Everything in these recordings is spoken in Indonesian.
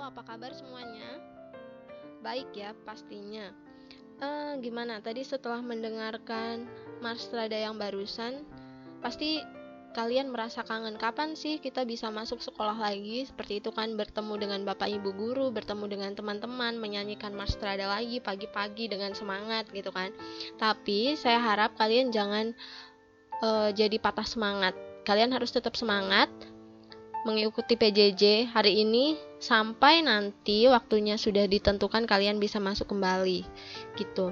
apa kabar semuanya? Baik ya, pastinya. Gimana tadi setelah mendengarkan Mastrada yang barusan, pasti kalian merasa kangen. Kapan sih kita bisa masuk sekolah lagi? Seperti itu kan, bertemu dengan bapak ibu guru, bertemu dengan teman-teman, menyanyikan Mastrada lagi pagi-pagi dengan semangat gitu kan. Tapi saya harap kalian jangan jadi patah semangat. Kalian harus tetap semangat mengikuti PJJ hari ini sampai nanti waktunya sudah ditentukan kalian bisa masuk kembali gitu.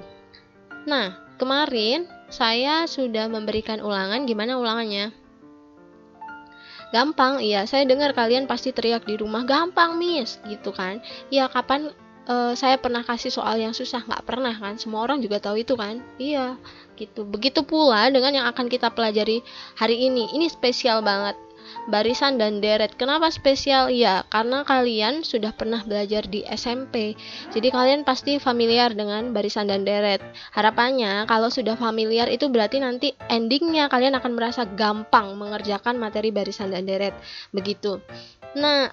Nah, kemarin saya sudah memberikan ulangan. Gimana ulangannya? Gampang, iya. Saya dengar kalian pasti teriak di rumah, gampang miss gitu kan. Ya, kapan saya pernah kasih soal yang susah? Nggak pernah kan, semua orang juga tahu itu kan. Iya gitu. Begitu pula dengan yang akan kita pelajari hari ini spesial banget. Barisan dan deret. Kenapa spesial? Ya, karena kalian sudah pernah belajar di SMP. Jadi kalian pasti familiar dengan barisan dan deret. Harapannya kalau sudah familiar itu berarti nanti endingnya kalian akan merasa gampang mengerjakan materi barisan dan deret. Begitu. Nah,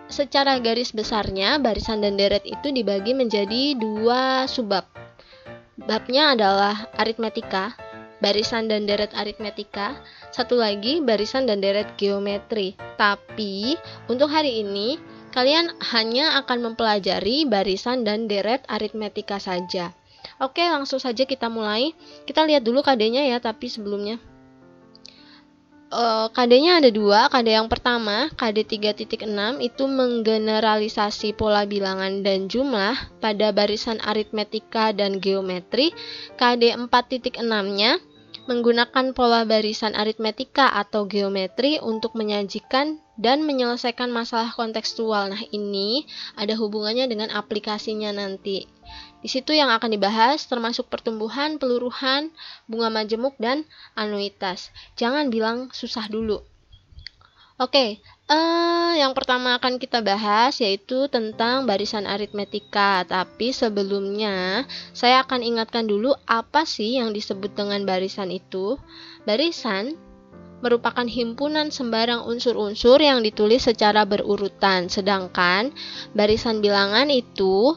secara garis besarnya barisan dan deret itu dibagi menjadi 2 subbab. Babnya adalah aritmetika, barisan dan deret aritmetika, satu lagi barisan dan deret geometri. Tapi untuk hari ini kalian hanya akan mempelajari barisan dan deret aritmetika saja. Oke, langsung saja kita mulai. Kita lihat dulu KD-nya ya, tapi sebelumnya KD-nya ada 2. KD yang pertama, KD 3.6, itu menggeneralisasi pola bilangan dan jumlah pada barisan aritmetika dan geometri. KD 4.6-nya menggunakan pola barisan aritmetika atau geometri untuk menyajikan dan menyelesaikan masalah kontekstual. Nah, ini ada hubungannya dengan aplikasinya nanti. Di situ yang akan dibahas termasuk pertumbuhan, peluruhan, bunga majemuk, dan anuitas. Jangan bilang susah dulu. Oke, yang pertama akan kita bahas yaitu tentang barisan aritmetika. Tapi sebelumnya, saya akan ingatkan dulu apa sih yang disebut dengan barisan itu. Barisan merupakan himpunan sembarang unsur-unsur yang ditulis secara berurutan. Sedangkan barisan bilangan itu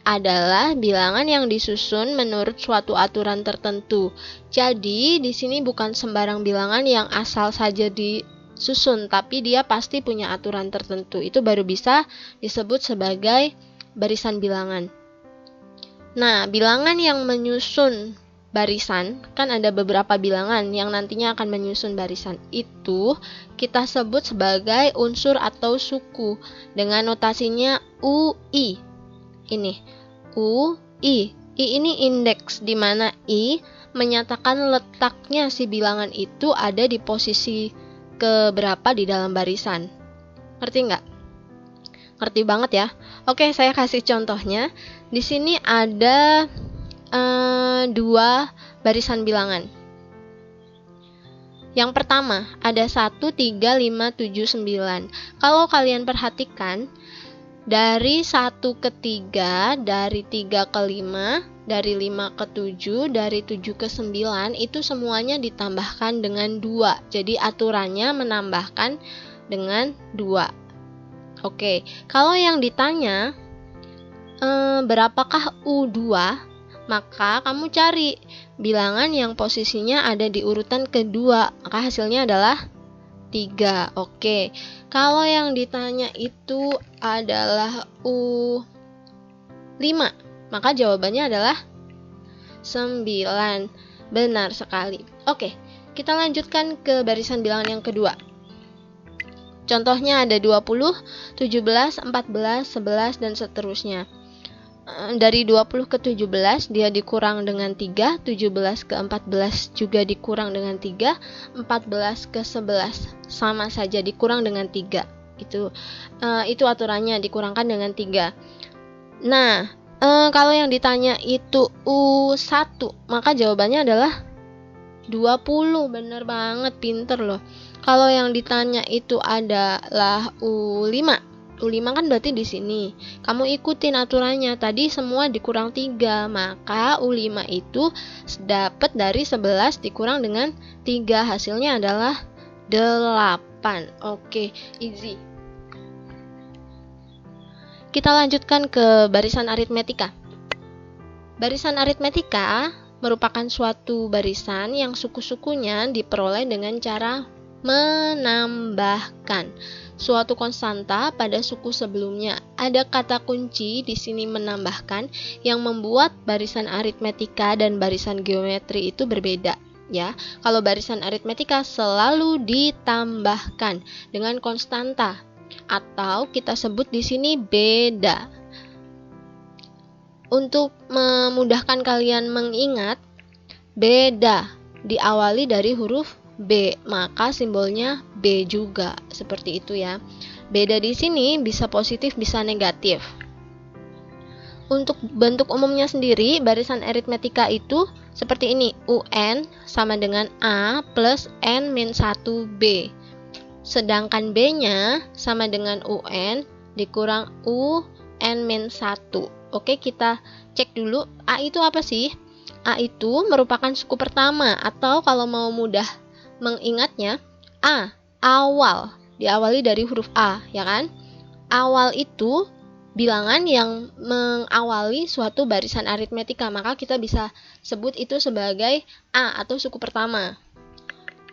adalah bilangan yang disusun menurut suatu aturan tertentu. Jadi, di sini bukan sembarang bilangan yang asal saja disusun, tapi dia pasti punya aturan tertentu. Itu baru bisa disebut sebagai barisan bilangan. Nah, bilangan yang menyusun barisan, kan ada beberapa bilangan yang nantinya akan menyusun barisan. Itu kita sebut sebagai unsur atau suku dengan notasinya UI. Ini UI. I ini indeks, di mana I menyatakan letaknya si bilangan itu ada di posisi keberapa di dalam barisan. Ngerti nggak? Ngerti banget ya. Oke, saya kasih contohnya. Di sini ada 2 barisan bilangan. Yang pertama ada 1, 3, 5, 7, 9. Kalau kalian perhatikan, dari 1 ke 3, dari 3 ke 5, dari 5 ke 7, dari 7 ke 9, itu semuanya ditambahkan dengan 2. Jadi aturannya menambahkan dengan 2. Oke, kalau yang ditanya berapakah U2, maka kamu cari bilangan yang posisinya ada di urutan kedua, maka hasilnya adalah 3. Oke, kalau yang ditanya itu adalah U5, maka jawabannya adalah 9. Benar sekali. Oke, kita lanjutkan ke barisan bilangan yang kedua. Contohnya ada 20, 17, 14, 11, dan seterusnya. Dari 20 ke 17 dia dikurang dengan 3, 17 ke 14 juga dikurang dengan 3, 14 ke 11 sama saja dikurang dengan 3. Itu aturannya, dikurangkan dengan 3. Nah, kalau yang ditanya itu U1, maka jawabannya adalah 20. Bener banget, pinter loh. Kalau yang ditanya itu adalah U5 kan berarti di sini. Kamu ikutin aturannya. Tadi semua dikurang 3, maka U5 itu dapat dari 11 dikurang dengan 3. Hasilnya adalah 8. Oke, easy. Kita lanjutkan ke barisan aritmetika. Barisan aritmetika merupakan suatu barisan yang suku-sukunya diperoleh dengan cara menambahkan suatu konstanta pada suku sebelumnya. Ada kata kunci di sini menambahkan yang membuat barisan aritmetika dan barisan geometri itu berbeda. Ya, kalau barisan aritmetika selalu ditambahkan dengan konstanta atau kita sebut di sini beda. Untuk memudahkan kalian mengingat, beda diawali dari huruf B, maka simbolnya B juga, seperti itu ya. Beda di sini bisa positif, bisa negatif. Untuk bentuk umumnya sendiri, barisan aritmetika itu seperti ini, UN sama dengan A plus N min 1B. Sedangkan B-nya sama dengan UN dikurang U N min 1. Oke, kita cek dulu A itu apa sih? A itu merupakan suku pertama, atau kalau mau mudah mengingatnya, A, awal, diawali dari huruf A, ya kan? Awal itu bilangan yang mengawali suatu barisan aritmetika, maka kita bisa sebut itu sebagai A atau suku pertama.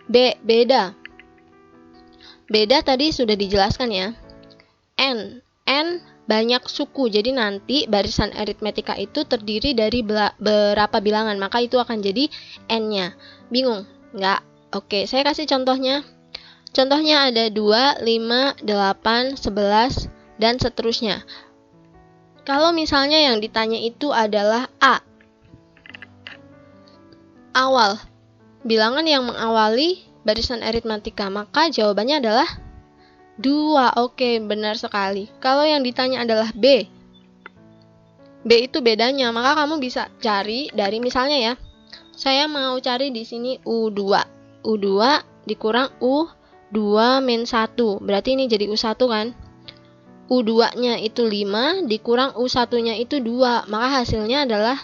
B, beda. Beda tadi sudah dijelaskan ya. N banyak suku, jadi nanti barisan aritmetika itu terdiri dari berapa bilangan, maka itu akan jadi N-nya. Bingung? Enggak? Oke, saya kasih contohnya. Contohnya ada 2, 5, 8, 11, dan seterusnya. Kalau misalnya yang ditanya itu adalah A, awal, bilangan yang mengawali barisan aritmetika, maka jawabannya adalah 2. Oke, benar sekali. Kalau yang ditanya adalah B itu bedanya, maka kamu bisa cari dari misalnya ya. Saya mau cari di sini U2. U2 dikurang U2 min 1. Berarti ini jadi U1 kan? U2-nya itu 5 dikurang U1-nya itu 2. Maka hasilnya adalah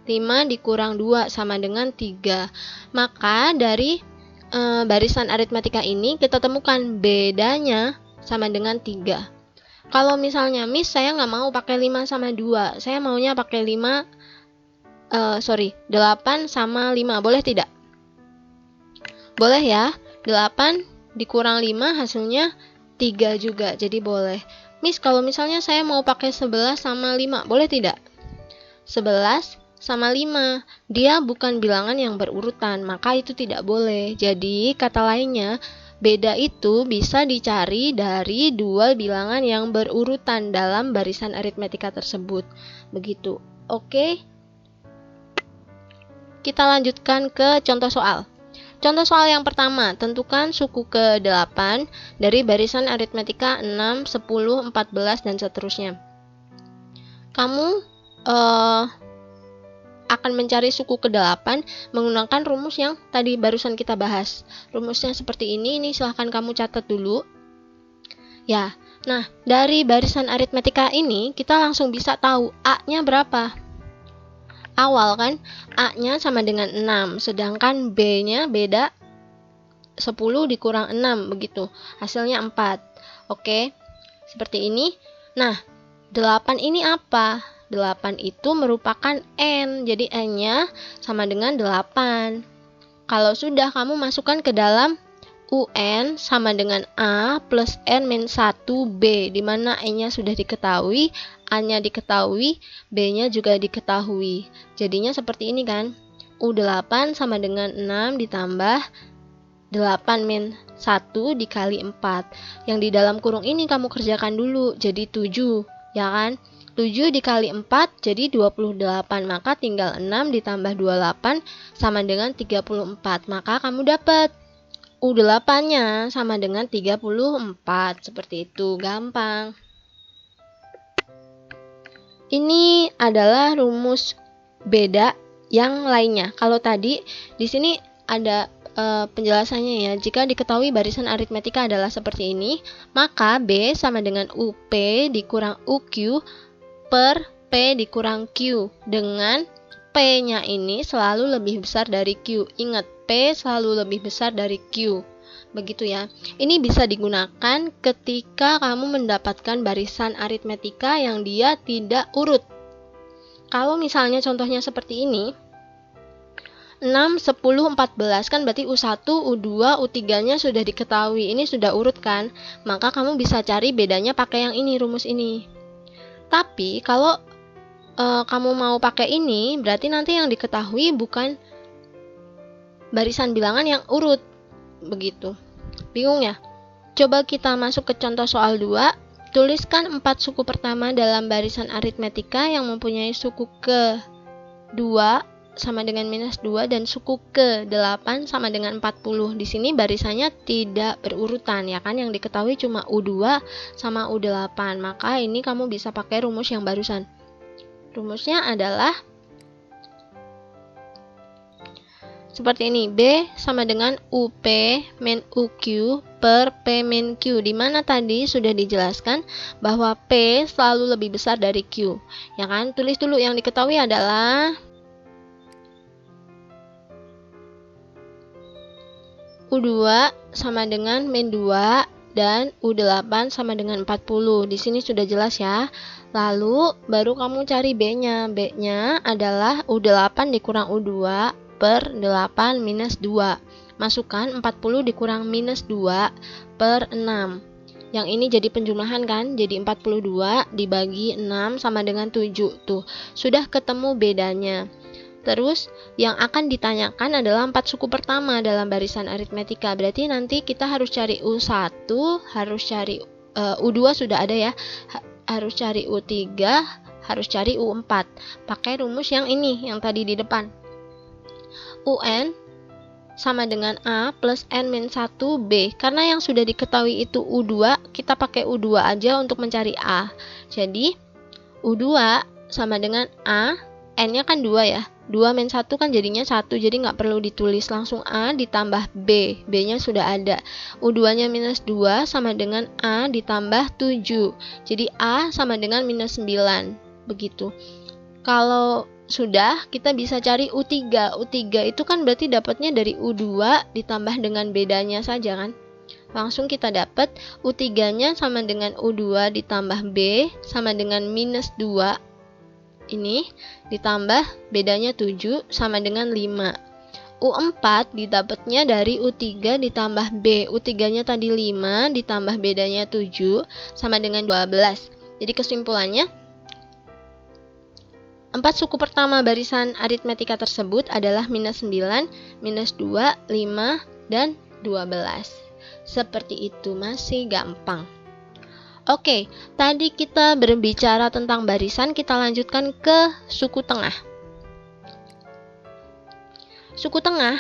5 dikurang 2 sama dengan 3. Maka dari barisan aritmetika ini kita temukan bedanya sama dengan 3. Kalau misalnya Miss saya nggak mau pakai 5 sama 2, saya maunya pakai 8 sama 5, boleh tidak? Boleh ya, 8 dikurang 5 hasilnya 3 juga, jadi boleh. Miss kalau misalnya saya mau pakai 11 sama 5, boleh tidak? 11 sama 5, dia bukan bilangan yang berurutan, maka itu tidak boleh. Jadi kata lainnya, beda itu bisa dicari dari dua bilangan yang berurutan dalam barisan aritmetika tersebut. Begitu. Oke. Kita lanjutkan ke contoh soal. Contoh soal yang pertama, tentukan suku ke-8 dari barisan aritmetika 6, 10, 14, dan seterusnya. Kamu akan mencari suku ke-8 menggunakan rumus yang tadi barusan kita bahas. Rumusnya seperti ini silahkan kamu catat dulu. Ya, nah dari barisan aritmetika ini kita langsung bisa tahu A-nya berapa. Awal kan, A-nya sama dengan 6, sedangkan B-nya beda 10 dikurang 6, begitu. Hasilnya 4. Oke, seperti ini. Nah, 8 ini apa? 8 itu merupakan N, jadi N-nya sama dengan 8. Kalau sudah, kamu masukkan ke dalam UN sama dengan A plus N min 1B, di mana N-nya sudah diketahui, A-nya diketahui, B-nya juga diketahui. Jadinya seperti ini kan, U8 sama dengan 6 ditambah 8 min 1 dikali 4. Yang di dalam kurung ini kamu kerjakan dulu, jadi 7, ya kan? 7 dikali 4 jadi 28, maka tinggal 6 ditambah 28 sama dengan 34, maka kamu dapat U8-nya sama dengan 34, seperti itu, gampang. Ini adalah rumus beda yang lainnya. Kalau tadi di sini ada penjelasannya ya. Jika diketahui barisan aritmetika adalah seperti ini, maka B sama dengan UP dikurang UQ per P dikurang Q, dengan P-nya ini selalu lebih besar dari Q. Ingat, P selalu lebih besar dari Q. Begitu ya. Ini bisa digunakan ketika kamu mendapatkan barisan aritmetika yang dia tidak urut. Kalau misalnya contohnya seperti ini, 6, 10, 14 kan berarti U1, U2, U3-nya sudah diketahui. Ini sudah urut kan? Maka kamu bisa cari bedanya pakai yang ini, rumus ini. Tapi kalau kamu mau pakai ini, berarti nanti yang diketahui bukan barisan bilangan yang urut. Begitu. Bingung ya? Coba kita masuk ke contoh soal 2. Tuliskan 4 suku pertama dalam barisan aritmetika yang mempunyai suku ke 2 sama dengan minus 2 dan suku ke 8 sama dengan 40. Di sini barisannya tidak berurutan ya kan, yang diketahui cuma U2 sama U8. Maka ini kamu bisa pakai rumus yang barusan. Rumusnya adalah seperti ini, B sama dengan UP min UQ per P min Q, di mana tadi sudah dijelaskan bahwa P selalu lebih besar dari Q. Ya kan? Tulis dulu, yang diketahui adalah U2 sama dengan min 2 dan U8 sama dengan 40. Di sini sudah jelas ya. Lalu baru kamu cari B-nya. B-nya adalah U8 dikurang U2 per 8 minus 2. Masukkan 40 dikurang minus 2 per 6. Yang ini jadi penjumlahan kan? Jadi 42 dibagi 6 sama dengan 7. Tuh, sudah ketemu bedanya. Terus yang akan ditanyakan adalah 4 suku pertama dalam barisan aritmetika. Berarti nanti kita harus cari U1, harus cari U2 sudah ada ya. Harus cari U3, harus cari U4. Pakai rumus yang ini, yang tadi di depan. UN sama dengan A plus N min 1B. Karena yang sudah diketahui itu U2, kita pakai U2 aja untuk mencari A. Jadi U2 sama dengan A, N-nya kan 2 ya. 2 min 1 kan jadinya 1, jadi nggak perlu ditulis, langsung A ditambah B. B-nya sudah ada. U2-nya minus 2 sama dengan A ditambah 7. Jadi A sama dengan minus 9. Begitu. Kalau sudah, kita bisa cari U3. U3 itu kan berarti dapatnya dari U2 ditambah dengan bedanya saja kan. Langsung kita dapat U3-nya sama dengan U2 ditambah B sama dengan minus 2. Ini ditambah bedanya 7 sama dengan 5. U4 didapatnya dari U3 ditambah B. U3-nya tadi 5 ditambah bedanya 7 sama dengan 12. Jadi kesimpulannya, 4 suku pertama barisan aritmetika tersebut adalah minus 9, minus 2, 5, dan 12. Seperti itu, masih gampang. Oke, tadi kita berbicara tentang barisan, kita lanjutkan ke suku tengah. Suku tengah,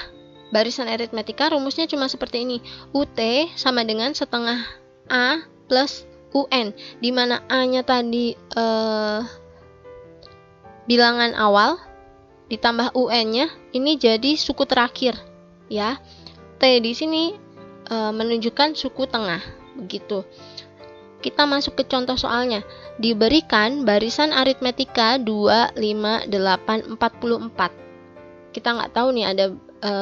barisan aritmetika rumusnya cuma seperti ini. UT sama dengan setengah A plus UN, di mana A-nya tadi bilangan awal ditambah UN-nya ini jadi suku terakhir ya. T di sini menunjukkan suku tengah. Begitu. Kita masuk ke contoh soalnya. Diberikan barisan aritmetika 2, 5, 8, 44. Kita nggak tahu nih ada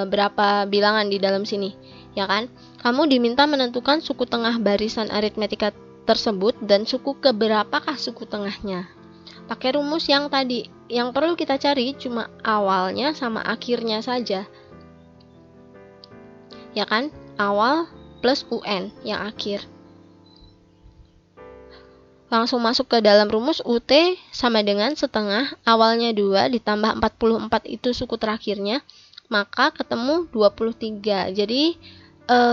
berapa bilangan di dalam sini, ya kan? Kamu diminta menentukan suku tengah barisan aritmetika tersebut dan suku keberapakah suku tengahnya. Pakai rumus yang tadi. Yang perlu kita cari cuma awalnya sama akhirnya saja. Ya kan? Awal plus UN yang akhir. Langsung masuk ke dalam rumus. UT sama dengan setengah awalnya 2 ditambah 44 itu suku terakhirnya. Maka ketemu 23. Jadi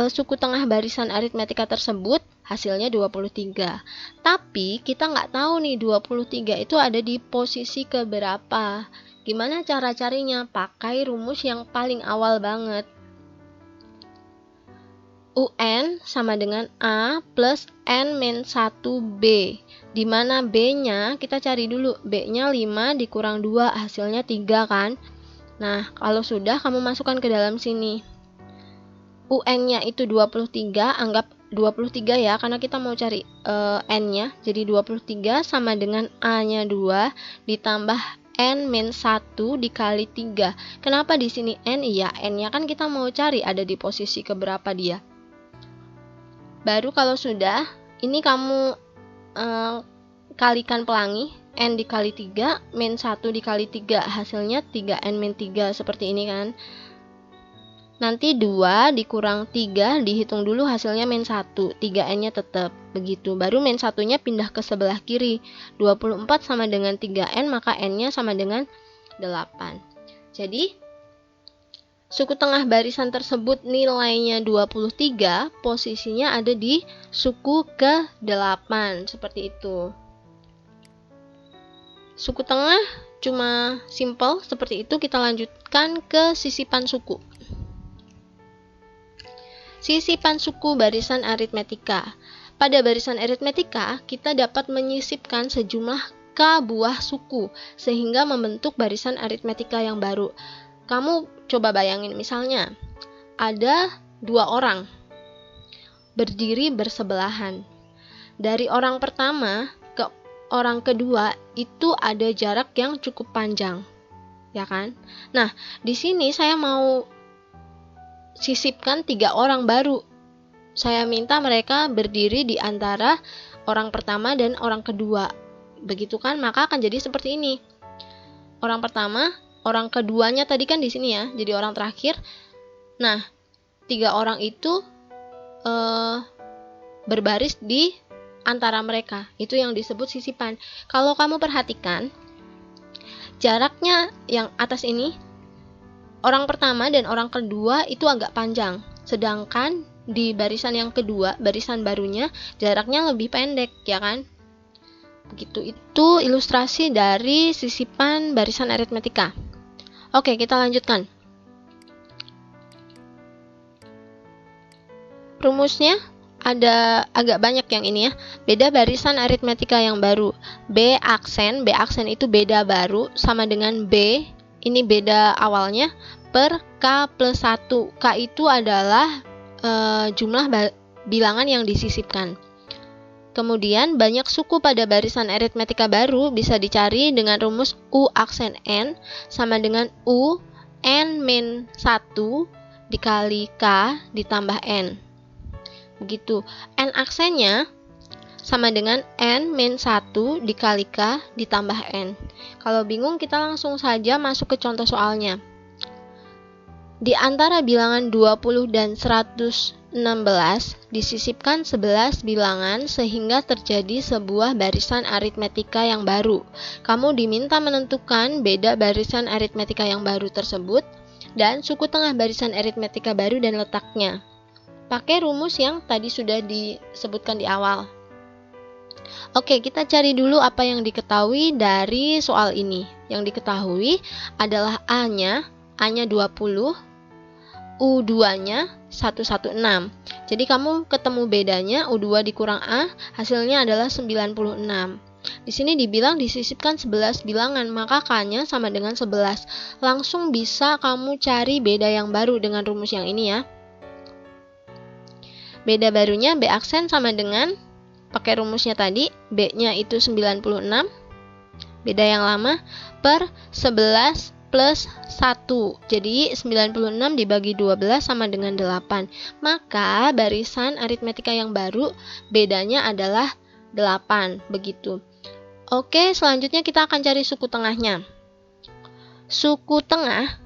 suku tengah barisan aritmetika tersebut hasilnya 23. Tapi kita nggak tahu nih 23 itu ada di posisi keberapa. Gimana cara carinya? Pakai rumus yang paling awal banget. UN sama dengan A plus N min 1B. Di mana B-nya kita cari dulu. B-nya 5 dikurang 2 hasilnya 3 kan. Nah, kalau sudah kamu masukkan ke dalam sini. UN-nya itu 23, anggap 23 ya, karena kita mau cari N-nya. Jadi 23 sama dengan A-nya 2 ditambah N min 1 dikali 3. Kenapa di sini N? Iya, N-nya kan kita mau cari ada di posisi keberapa dia. Baru kalau sudah, ini kamu kalikan pelangi, N dikali 3, min 1 dikali 3, hasilnya 3N min 3, seperti ini kan. Nanti 2 dikurang 3, dihitung dulu hasilnya min 1, 3N-nya tetap. Begitu, baru min 1-nya pindah ke sebelah kiri. 24 sama dengan 3N, maka N-nya sama dengan 8. Jadi, suku tengah barisan tersebut nilainya 23, posisinya ada di suku ke-8, seperti itu. Suku tengah cuma simple seperti itu. Kita lanjutkan ke sisipan suku. Sisipan suku barisan aritmetika. Pada barisan aritmetika, kita dapat menyisipkan sejumlah K buah suku, sehingga membentuk barisan aritmetika yang baru. Kamu coba bayangin, misalnya, ada 2 orang berdiri bersebelahan. Dari orang pertama ke orang kedua, itu ada jarak yang cukup panjang, ya kan? Nah, di sini saya mau sisipkan 3 orang baru. Saya minta mereka berdiri di antara orang pertama dan orang kedua. Begitu kan? Maka akan jadi seperti ini. Orang pertama, orang keduanya tadi kan di sini ya, jadi orang terakhir. Nah, 3 orang itu berbaris di antara mereka. Itu yang disebut sisipan. Kalau kamu perhatikan, jaraknya yang atas ini, orang pertama dan orang kedua itu agak panjang, sedangkan di barisan yang kedua, barisan barunya, jaraknya lebih pendek, ya kan? Begitu, itu ilustrasi dari sisipan barisan aritmetika. Oke, kita lanjutkan. Rumusnya ada agak banyak yang ini ya. Beda barisan aritmetika yang baru. B aksen itu beda baru, sama dengan B, ini beda awalnya, per K plus 1. K itu adalah jumlah bilangan yang disisipkan. Kemudian, banyak suku pada barisan aritmetika baru bisa dicari dengan rumus U aksen N sama dengan U N min 1 dikali K ditambah N. Begitu. N aksennya sama dengan N min 1 dikali K ditambah N. Kalau bingung, kita langsung saja masuk ke contoh soalnya. Di antara bilangan 20 dan 116 disisipkan 11 bilangan sehingga terjadi sebuah barisan aritmetika yang baru. Kamu diminta menentukan beda barisan aritmetika yang baru tersebut dan suku tengah barisan aritmetika baru dan letaknya. Pakai rumus yang tadi sudah disebutkan di awal. Oke, kita cari dulu apa yang diketahui dari soal ini. Yang diketahui adalah A-nya 20, U2-nya 116. Jadi kamu ketemu bedanya, U2 dikurang A, hasilnya adalah 96. Di sini dibilang disisipkan 11 bilangan, maka K-nya sama dengan 11. Langsung bisa kamu cari beda yang baru dengan rumus yang ini ya. Beda barunya B aksen sama dengan, pakai rumusnya tadi, B-nya itu 96, beda yang lama, per 11 plus 1. Jadi 96 dibagi 12 sama dengan 8. Maka barisan aritmetika yang baru bedanya adalah 8. Begitu. Oke, selanjutnya kita akan cari suku tengahnya. Suku tengah,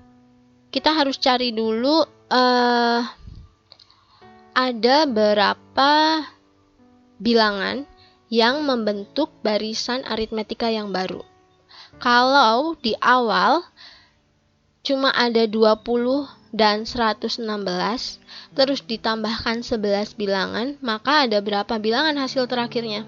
kita harus cari dulu ada berapa bilangan yang membentuk barisan aritmetika yang baru. Kalau di awal cuma ada 20 dan 116, terus ditambahkan 11 bilangan, maka ada berapa bilangan hasil terakhirnya?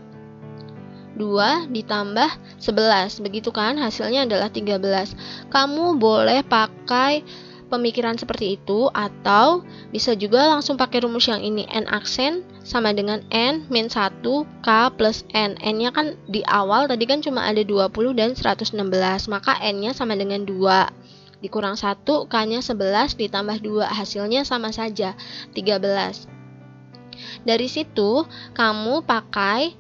2 ditambah 11, begitu kan? Hasilnya adalah 13. Kamu boleh pakai pemikiran seperti itu, atau bisa juga langsung pakai rumus yang ini. N aksen sama dengan N min 1 K plus N. N-nya kan di awal tadi kan cuma ada 20 dan 116, maka N-nya sama dengan 2. Dikurang 1, K-nya 11, ditambah 2, hasilnya sama saja, 13. Dari situ, kamu pakai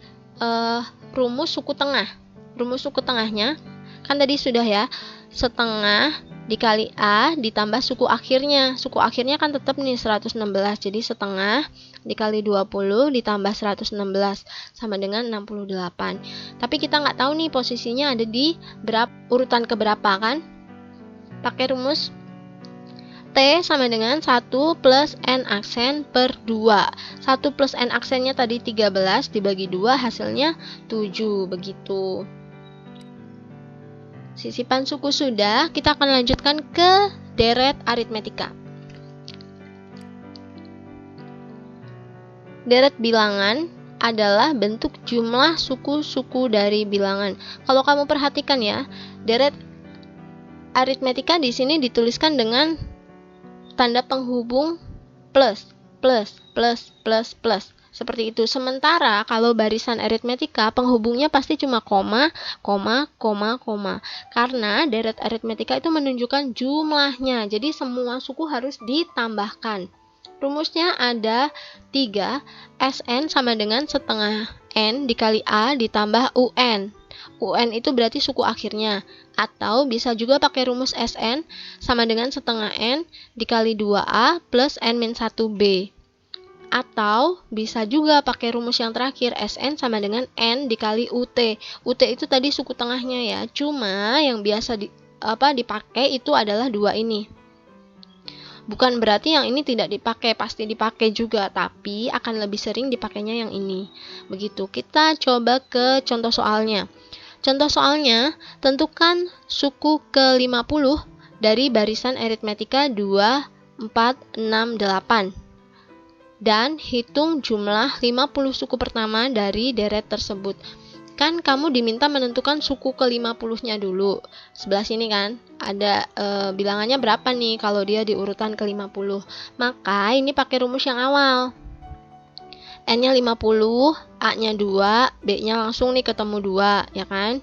rumus suku tengah. Rumus suku tengahnya, kan tadi sudah ya, setengah dikali A ditambah suku akhirnya. Suku akhirnya kan tetap nih 116, jadi setengah dikali 20 ditambah 116 sama dengan 68. Tapi kita nggak tahu nih posisinya ada di urutan keberapa kan? Pakai rumus T sama dengan 1 plus N aksen per 2. 1 plus N aksennya tadi 13 dibagi 2 hasilnya 7, begitu. Sisipan suku sudah, kita akan lanjutkan ke deret aritmetika. Deret bilangan adalah bentuk jumlah suku-suku dari bilangan. Kalau kamu perhatikan ya, deret aritmetika di sini dituliskan dengan tanda penghubung plus, plus, plus, plus, plus. Seperti itu. Sementara kalau barisan aritmetika penghubungnya pasti cuma koma, koma, koma, koma. Karena deret aritmetika itu menunjukkan jumlahnya. Jadi semua suku harus ditambahkan. Rumusnya ada 3, Sn sama dengan setengah N dikali A ditambah UN. UN itu berarti suku akhirnya. Atau bisa juga pakai rumus Sn sama dengan setengah N dikali 2A plus N-1B. Atau bisa juga pakai rumus yang terakhir, Sn sama dengan N dikali UT. UT itu tadi suku tengahnya ya. Cuma yang biasa dipakai itu adalah 2 ini. Bukan berarti yang ini tidak dipakai, pasti dipakai juga, tapi akan lebih sering dipakainya yang ini. Begitu. Kita coba ke contoh soalnya. Contoh soalnya, tentukan suku ke-50 dari barisan aritmetika 2, 4, 6, 8. Dan hitung jumlah 50 suku pertama dari deret tersebut. Kan kamu diminta menentukan suku ke-50-nya dulu. Sebelah sini kan ada bilangannya berapa nih kalau dia di urutan ke-50. Maka ini pakai rumus yang awal. N-nya 50, A-nya 2, B-nya langsung nih ketemu 2, ya kan?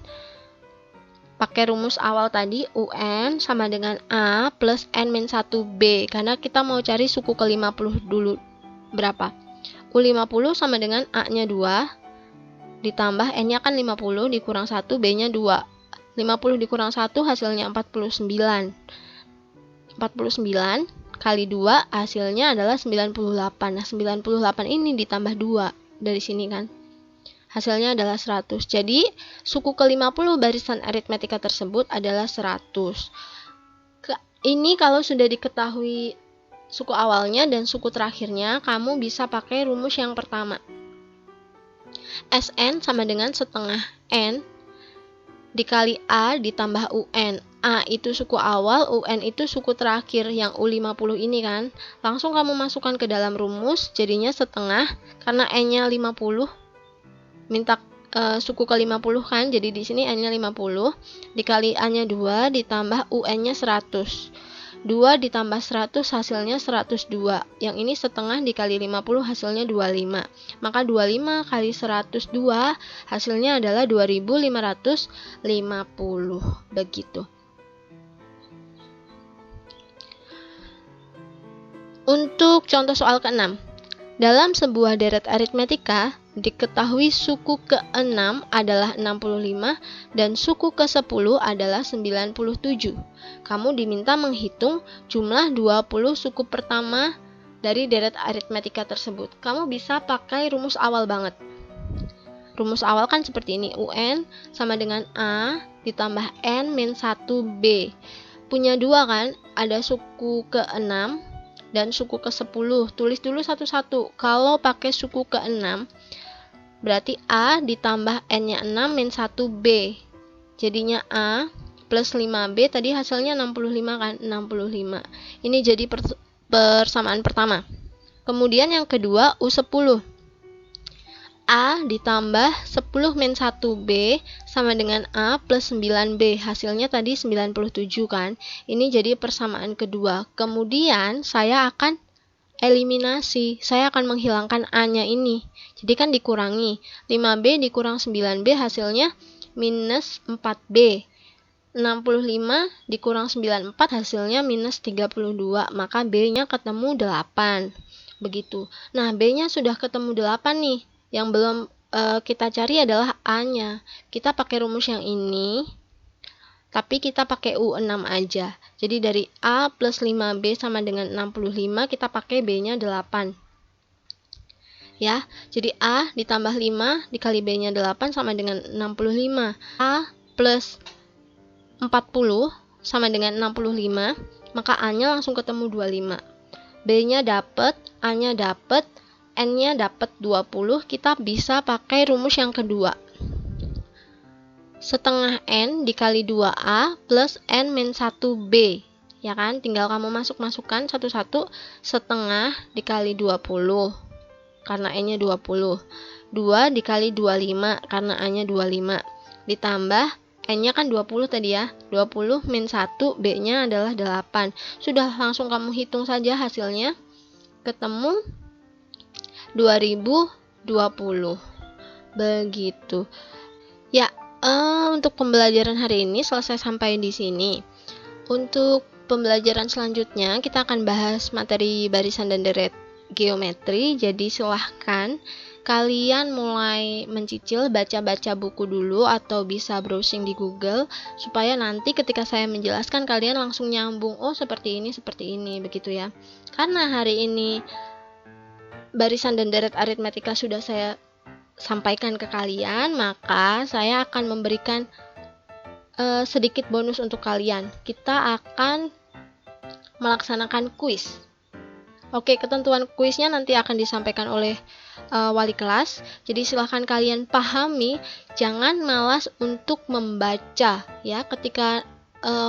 Pakai rumus awal tadi, UN sama dengan A plus N-1B. Karena kita mau cari suku ke-50 dulu. Berapa? U50 sama dengan A-nya 2 ditambah N-nya kan 50 dikurang 1, B-nya 2. 50 dikurang 1 hasilnya 49. 49 kali 2 hasilnya adalah 98. Nah, 98 ini ditambah 2 dari sini kan. Hasilnya adalah 100. Jadi, suku ke-50 barisan aritmetika tersebut adalah 100. Ini kalau sudah diketahui suku awalnya dan suku terakhirnya, kamu bisa pakai rumus yang pertama. Sn sama dengan setengah N dikali A ditambah UN. A itu suku awal, UN itu suku terakhir yang U50 ini kan. Langsung kamu masukkan ke dalam rumus, jadinya setengah. Karena N-nya 50, minta suku ke-50 kan, jadi di sini N-nya 50, dikali A-nya 2, ditambah UN-nya 100. 2 ditambah 100 hasilnya 102. Yang ini setengah dikali 50 hasilnya 25. Maka 25 kali 102 hasilnya adalah 2550. Begitu. Untuk contoh soal ke-6. Dalam sebuah deret aritmetika, diketahui suku ke-6 adalah 65 dan suku ke-10 adalah 97. Kamu diminta menghitung jumlah 20 suku pertama dari deret aritmetika tersebut. Kamu bisa pakai rumus awal banget. Rumus awal kan seperti ini, UN sama dengan A ditambah N-1B. Punya 2 kan, ada suku ke-6 dan suku ke-10. Tulis dulu satu-satu. Kalau pakai suku ke-6, berarti A ditambah N-nya 6 min 1B. Jadinya A plus 5B, tadi hasilnya 65 kan? 65. Ini jadi persamaan pertama. Kemudian yang kedua, U10. A ditambah 10 min 1B sama dengan A plus 9B. Hasilnya tadi 97 kan. Ini jadi persamaan kedua. Kemudian saya akan eliminasi. Saya akan menghilangkan A-nya ini. Jadi kan dikurangi. 5B dikurang 9B hasilnya minus 4B. 65 dikurang 94 hasilnya minus 32. Maka B-nya ketemu 8. Begitu. Nah, B-nya sudah ketemu 8 nih. Yang belum kita cari adalah A-nya. Kita pakai rumus yang ini. tapi kita pakai U6 aja. Jadi dari A plus 5B sama dengan 65, kita pakai B-nya 8. Ya, jadi A ditambah 5 dikali B-nya 8 sama dengan 65. A plus 40 sama dengan 65, maka A-nya langsung ketemu 25. B-nya dapet, A-nya dapet, N-nya dapet 20, kita bisa pakai rumus yang kedua. Setengah N dikali 2A plus N min 1B. Ya kan, tinggal kamu masukkan satu-satu. Setengah dikali 20, karena N-nya 20. 2 dikali 25, karena A-nya 25. Ditambah N-nya kan 20 tadi ya. 20 min 1, B-nya adalah 8. Sudah, langsung kamu hitung saja hasilnya. Ketemu 2020. Begitu. Ya, untuk pembelajaran hari ini selesai sampai di sini. Untuk pembelajaran selanjutnya kita akan bahas materi barisan dan deret geometri. Jadi silahkan kalian mulai mencicil, baca-baca buku dulu atau bisa browsing di Google, supaya nanti ketika saya menjelaskan kalian langsung nyambung, oh seperti ini, begitu ya. Karena hari ini barisan dan deret aritmetika sudah saya sampaikan ke kalian, maka saya akan memberikan sedikit bonus untuk kalian. Kita akan melaksanakan kuis. Oke, ketentuan kuisnya nanti akan disampaikan oleh wali kelas. Jadi silahkan kalian pahami, jangan malas untuk membaca ya. Ketika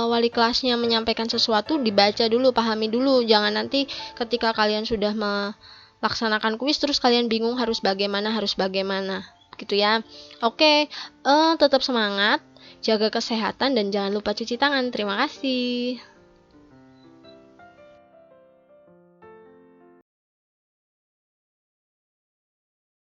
wali kelasnya menyampaikan sesuatu, dibaca dulu, pahami dulu. Jangan nanti ketika kalian sudah melaksanakan kuis terus kalian bingung harus bagaimana gitu ya. Oke, tetap semangat, jaga kesehatan dan jangan lupa cuci tangan. Terima kasih.